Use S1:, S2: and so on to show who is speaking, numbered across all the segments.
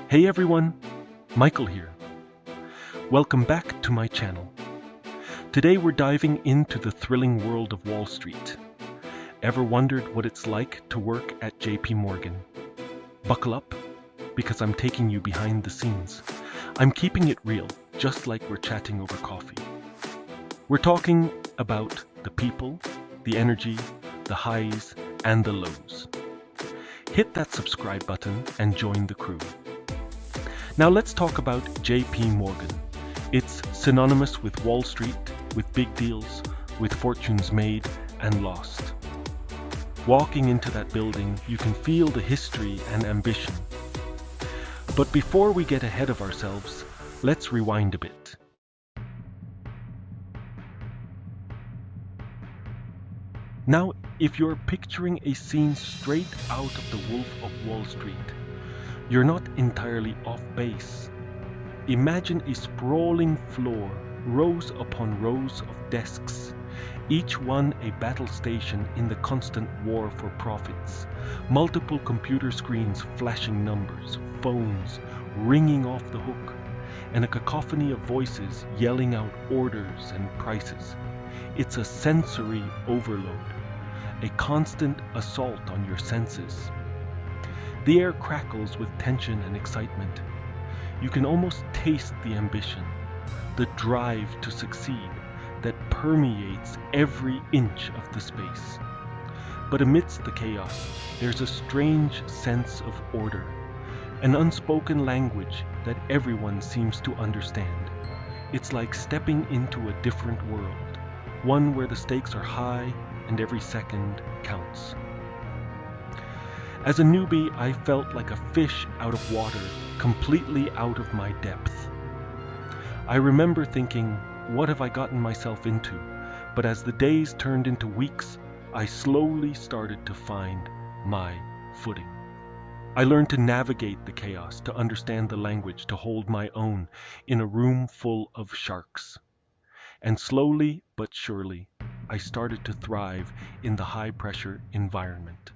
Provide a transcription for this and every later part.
S1: Hey everyone, Michael here. Welcome back to my channel. Today we're diving into the thrilling world of Wall Street. Ever wondered what it's like to work at JPMorgan? Buckle up, because I'm taking you behind the scenes. I'm keeping it real, just like we're chatting over coffee. We're talking about the people, the energy, the highs, and the lows. Hit that subscribe button and join the crew. Now let's talk about JPMorgan. It's synonymous with Wall Street, with big deals, with fortunes made and lost. Walking into that building, you can feel the history and ambition. But before we get ahead of ourselves, let's rewind a bit. Now, if you're picturing a scene straight out of The Wolf of Wall Street, you're not entirely off base. Imagine a sprawling floor, rows upon rows of desks, each one a battle station in the constant war for profits. Multiple computer screens flashing numbers, phones ringing off the hook, and a cacophony of voices yelling out orders and prices. It's a sensory overload, a constant assault on your senses. The air crackles with tension and excitement. You can almost taste the ambition, the drive to succeed that permeates every inch of the space. But amidst the chaos, there's a strange sense of order, an unspoken language that everyone seems to understand. It's like stepping into a different world, one where the stakes are high and every second counts. As a newbie, I felt like a fish out of water, completely out of my depth. I remember thinking, what have I gotten myself into? But as the days turned into weeks, I slowly started to find my footing. I learned to navigate the chaos, to understand the language, to hold my own in a room full of sharks. And slowly but surely, I started to thrive in the high-pressure environment.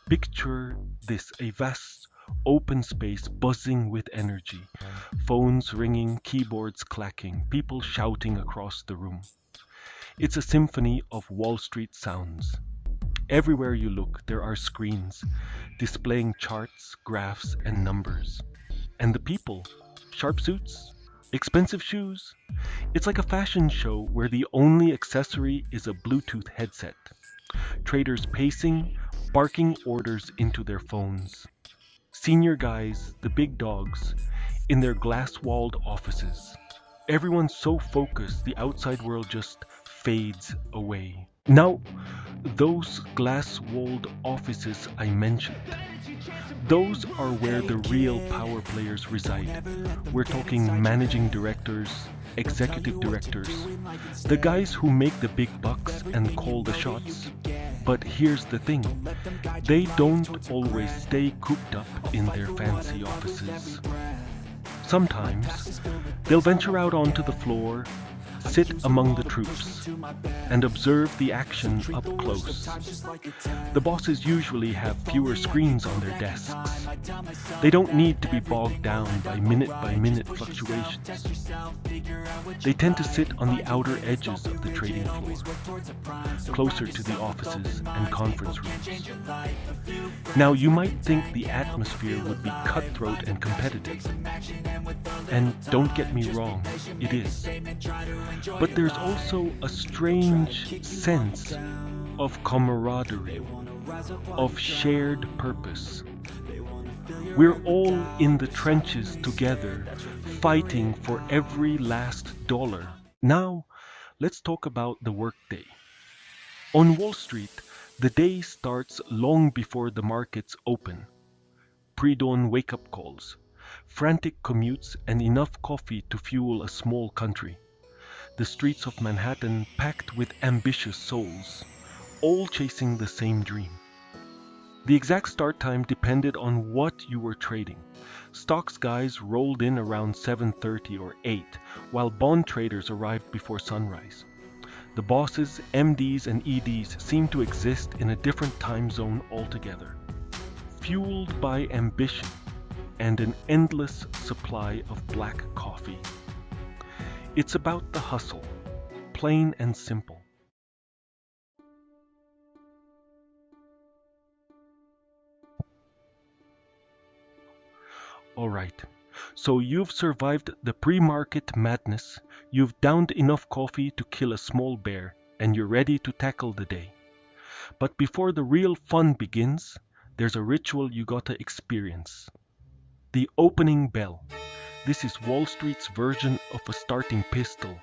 S1: Picture this, a vast open space buzzing with energy, phones ringing, keyboards clacking, people shouting across the room. It's a symphony of Wall Street sounds. Everywhere you look, there are screens displaying charts, graphs, and numbers. And the people, sharp suits, expensive shoes. It's like a fashion show where the only accessory is a Bluetooth headset. Traders pacing, barking orders into their phones. Senior guys, the big dogs, in their glass-walled offices. Everyone's so focused, the outside world just fades away. Now, those glass-walled offices I mentioned, those are where the real power players reside. We're talking managing directors, executive directors, the guys who make the big bucks and call the shots. But here's the thing, they don't always stay cooped up in their fancy offices. Sometimes they'll venture out onto the floor, sit among the troops, and observe the action up close. The bosses usually have fewer screens on their desks. They don't need to be bogged down by minute fluctuations. They tend to sit on the outer edges of the trading floor, closer to the offices and conference rooms. Now, you might think the atmosphere would be cutthroat and competitive. And don't get me wrong, it is. But there's also a strange sense of camaraderie, of shared purpose. We're all in the trenches together, fighting for every last dollar. Now, let's talk about the workday. On Wall Street, the day starts long before the markets open. Pre-dawn wake-up calls, frantic commutes, and enough coffee to fuel a small country. The streets of Manhattan packed with ambitious souls, all chasing the same dream. The exact start time depended on what you were trading. Stocks guys rolled in around 7:30 or 8, while bond traders arrived before sunrise. The bosses, MDs, and EDs seem to exist in a different time zone altogether, fueled by ambition and an endless supply of black coffee. It's about the hustle, plain and simple. All right, so you've survived the pre-market madness, you've downed enough coffee to kill a small bear, and you're ready to tackle the day. But before the real fun begins, there's a ritual you gotta experience. The opening bell. This is Wall Street's version of a starting pistol,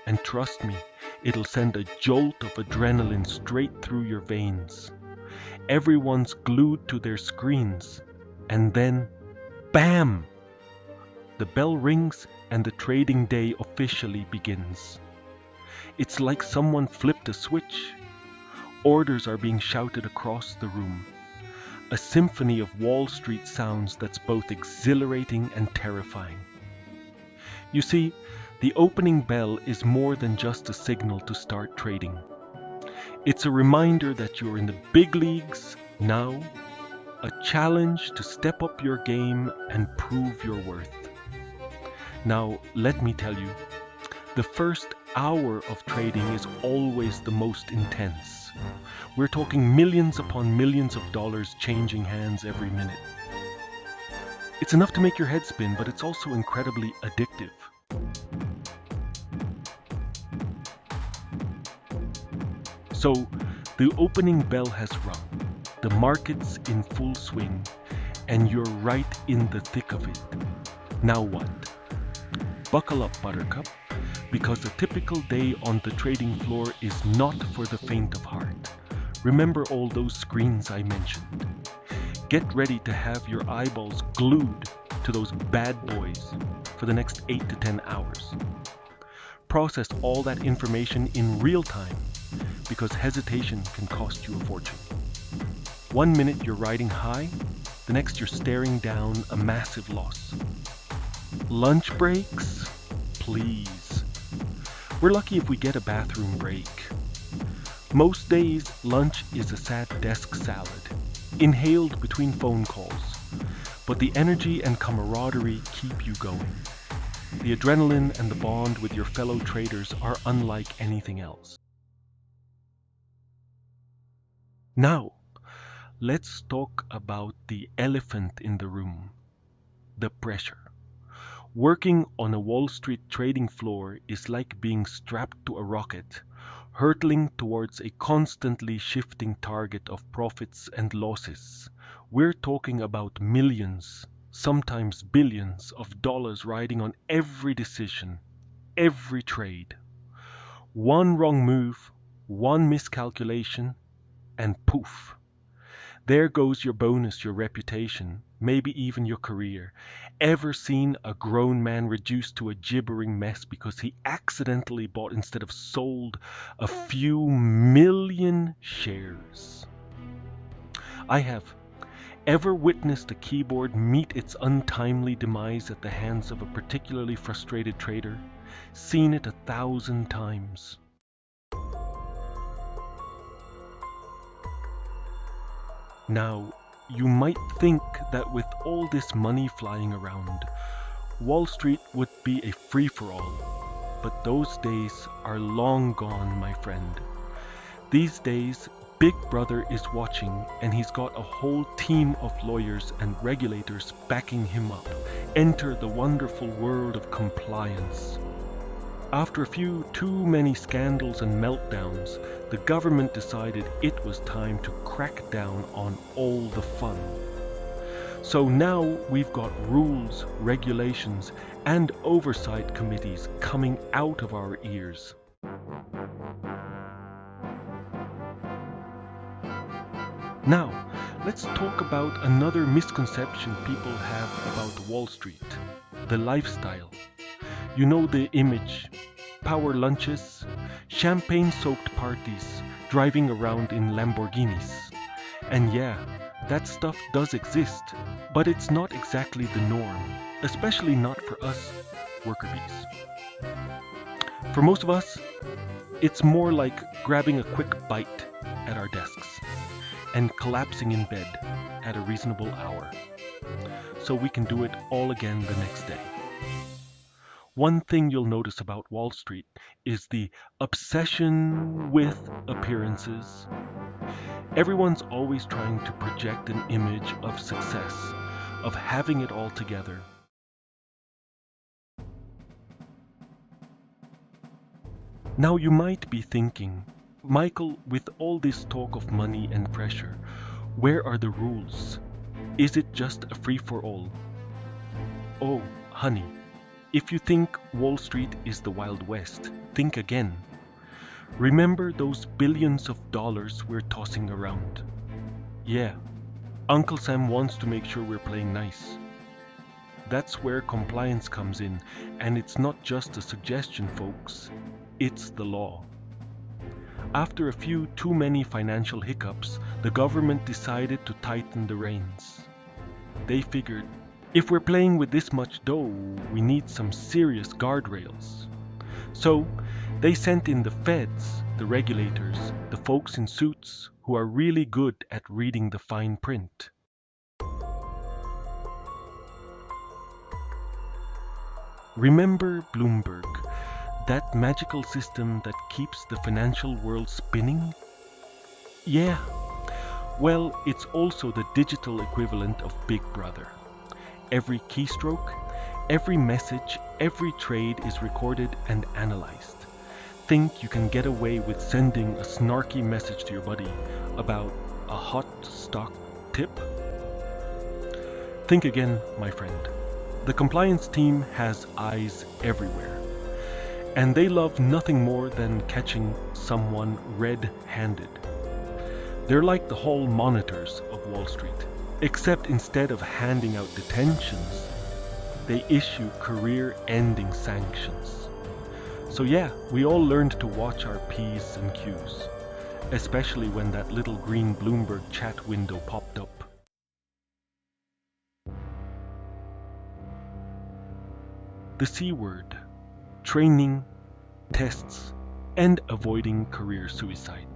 S1: and trust me, it'll send a jolt of adrenaline straight through your veins. Everyone's glued to their screens, and then bam! The bell rings and the trading day officially begins. It's like someone flipped a switch. Orders are being shouted across the room. A symphony of Wall Street sounds that's both exhilarating and terrifying. You see, the opening bell is more than just a signal to start trading. It's a reminder that you're in the big leagues now, a challenge to step up your game and prove your worth. Now, let me tell you, the first hour of trading is always the most intense. We're talking millions upon millions of dollars changing hands every minute. It's enough to make your head spin, but it's also incredibly addictive. So, the opening bell has rung. The market's in full swing, and you're right in the thick of it. Now what? Buckle up, Buttercup, because a typical day on the trading floor is not for the faint of heart. Remember all those screens I mentioned. Get ready to have your eyeballs glued to those bad boys for the next 8 to 10 hours. Process all that information in real time, because hesitation can cost you a fortune. 1 minute you're riding high, the next you're staring down a massive loss. Lunch breaks? Please. We're lucky if we get a bathroom break. Most days, lunch is a sad desk salad, inhaled between phone calls. But the energy and camaraderie keep you going. The adrenaline and the bond with your fellow traders are unlike anything else. Now, let's talk about the elephant in the room, the pressure. Working on a Wall Street trading floor is like being strapped to a rocket, hurtling towards a constantly shifting target of profits and losses. We're talking about millions, sometimes billions of dollars riding on every decision, every trade. One wrong move, one miscalculation, and poof. There goes your bonus, your reputation, maybe even your career. Ever seen a grown man reduced to a gibbering mess because he accidentally bought instead of sold a few million shares? I have. Ever witnessed a keyboard meet its untimely demise at the hands of a particularly frustrated trader? Seen it 1,000 times. Now, you might think that with all this money flying around, Wall Street would be a free-for-all, but those days are long gone, my friend. These days, Big Brother is watching, and he's got a whole team of lawyers and regulators backing him up. Enter the wonderful world of compliance. After a few too many scandals and meltdowns, the government decided it was time to crack down on all the fun. So now we've got rules, regulations, and oversight committees coming out of our ears. Now, let's talk about another misconception people have about Wall Street, the lifestyle. You know the image, power lunches, champagne-soaked parties, driving around in Lamborghinis. And yeah, that stuff does exist, but it's not exactly the norm, especially not for us worker bees. For most of us, It's more like grabbing a quick bite at our desks and collapsing in bed at a reasonable hour so we can do it all again the next day. One thing you'll notice about Wall Street is the obsession with appearances. Everyone's always trying to project an image of success, of having it all together. Now you might be thinking, Michael, with all this talk of money and pressure, where are the rules? Is it just a free-for-all? Oh, honey, if you think Wall Street is the Wild West, think again. Remember those billions of dollars we're tossing around? Yeah, Uncle Sam wants to make sure we're playing nice. That's where compliance comes in, and it's not just a suggestion, folks. It's the law. After a few too many financial hiccups, the government decided to tighten the reins. They figured, if we're playing with this much dough, we need some serious guardrails. So, they sent in the feds, the regulators, the folks in suits who are really good at reading the fine print. Remember Bloomberg, that magical system that keeps the financial world spinning? Yeah, well, it's also the digital equivalent of Big Brother. Every keystroke, every message, every trade is recorded and analyzed. Think you can get away with sending a snarky message to your buddy about a hot stock tip? Think again, my friend. The compliance team has eyes everywhere, and they love nothing more than catching someone red-handed. They're like the hall monitors of Wall Street, except instead of handing out detentions, they issue career-ending sanctions. So yeah, we all learned to watch our P's and Q's, especially when that little green Bloomberg chat window popped up. The C word: training, tests, and avoiding career suicide.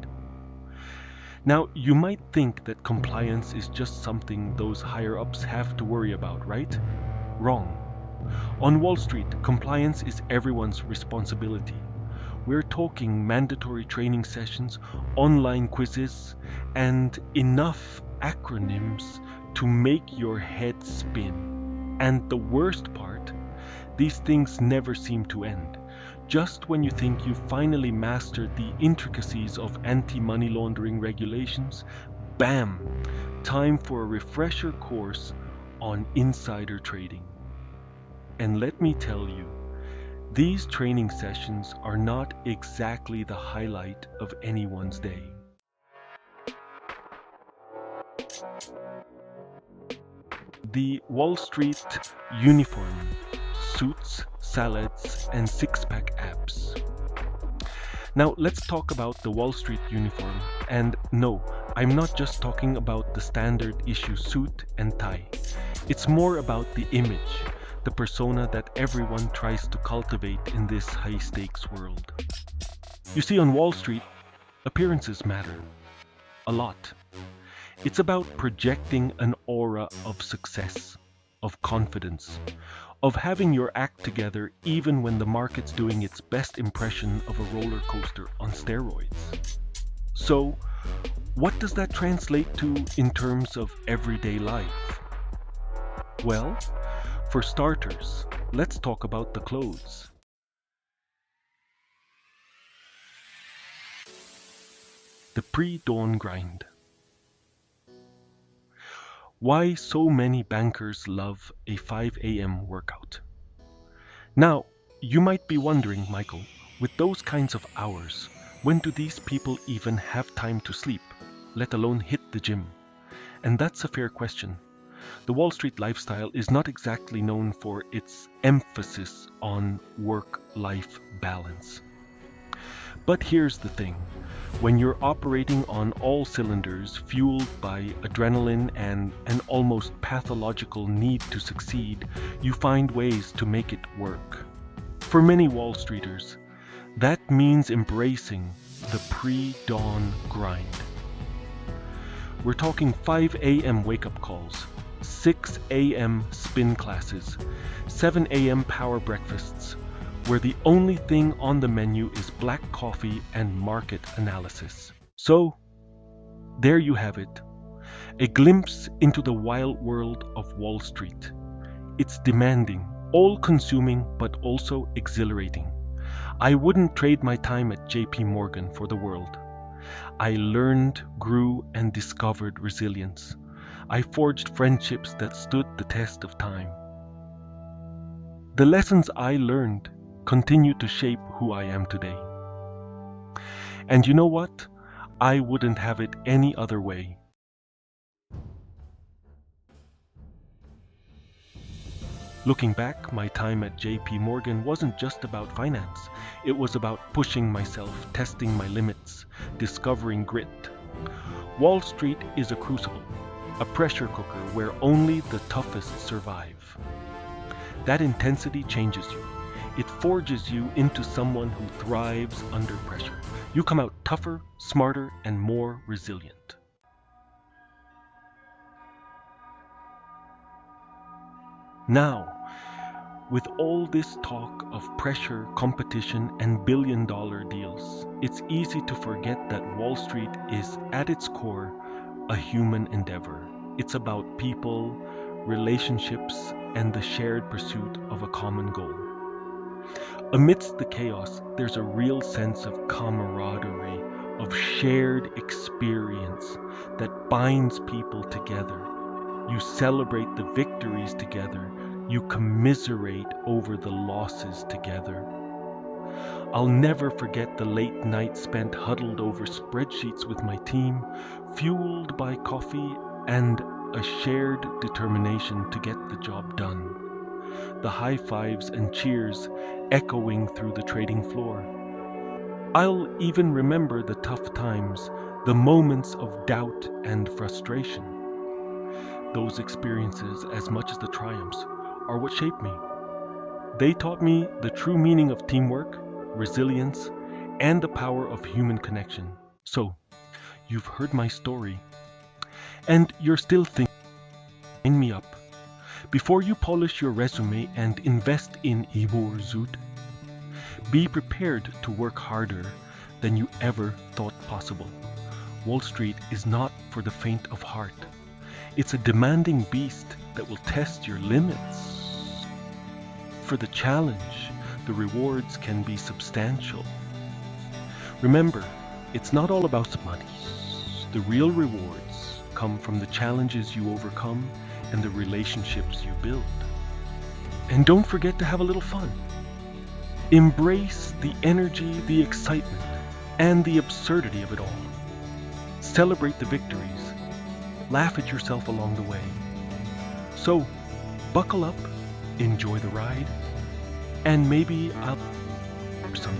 S1: Now, you might think that compliance is just something those higher-ups have to worry about, right? Wrong. On Wall Street, compliance is everyone's responsibility. We're talking mandatory training sessions, online quizzes, and enough acronyms to make your head spin. And the worst part, these things never seem to end. Just when you think you've finally mastered the intricacies of anti-money laundering regulations, bam! Time for a refresher course on insider trading. And let me tell you, these training sessions are not exactly the highlight of anyone's day. The Wall Street uniform, suits, salads, and six-pack abs. Now let's talk about the Wall Street uniform. And no, I'm not just talking about the standard issue suit and tie. It's more about the image, the persona that everyone tries to cultivate in this high-stakes world. You see, on Wall Street, appearances matter a lot. It's about projecting an aura of success, of confidence, of having your act together even when the market's doing its best impression of a roller coaster on steroids. So, what does that translate to in terms of everyday life? Well, for starters, let's talk about the clothes. The pre-dawn grind. Why so many bankers love a 5 a.m. workout. Now, you might be wondering, Michael, with those kinds of hours, when do these people even have time to sleep, let alone hit the gym? And that's a fair question. The Wall Street lifestyle is not exactly known for its emphasis on work-life balance. But here's the thing. When you're operating on all cylinders, fueled by adrenaline and an almost pathological need to succeed, you find ways to make it work. For many Wall Streeters, That means embracing the pre-dawn grind. We're talking 5 a.m. wake-up calls, 6 a.m. spin classes, 7 a.m. power breakfasts, where the only thing on the menu is black coffee and market analysis. So, there you have it, a glimpse into the wild world of Wall Street. It's demanding, all-consuming, but also exhilarating. I wouldn't trade my time at JPMorgan for the world. I learned, grew, and discovered resilience. I forged friendships that stood the test of time. The lessons I learned continue to shape who I am today. And you know what? I wouldn't have it any other way. Looking back, my time at JP Morgan wasn't just about finance. It was about pushing myself, testing my limits, discovering grit. Wall Street is a crucible, a pressure cooker where only the toughest survive. That intensity changes you. It forges you into someone who thrives under pressure. You come out tougher, smarter, and more resilient. Now, with all this talk of pressure, competition, and billion-dollar deals, it's easy to forget that Wall Street is, at its core, a human endeavor. It's about people, relationships, and the shared pursuit of a common goal. Amidst the chaos, there's a real sense of camaraderie, of shared experience that binds people together. You celebrate the victories together. You commiserate over the losses together. I'll never forget the late nights spent huddled over spreadsheets with my team, fueled by coffee and a shared determination to get the job done. The high fives and cheers echoing through the trading floor. I'll even remember the tough times, the moments of doubt and frustration. Those experiences, as much as the triumphs, are what shaped me. They taught me the true meaning of teamwork, resilience, and the power of human connection. So, you've heard my story, and you're still thinking, sign me up. Before you polish your resume and invest in Ibor Zoot, be prepared to work harder than you ever thought possible. Wall Street is not for the faint of heart. It's a demanding beast that will test your limits. For the challenge, the rewards can be substantial. Remember, it's not all about money. The real rewards come from the challenges you overcome and the relationships you build. And don't forget to have a little fun. Embrace the energy, the excitement, and the absurdity of it all. Celebrate the victories. Laugh at yourself along the way. So, buckle up, enjoy the ride, and maybe I'll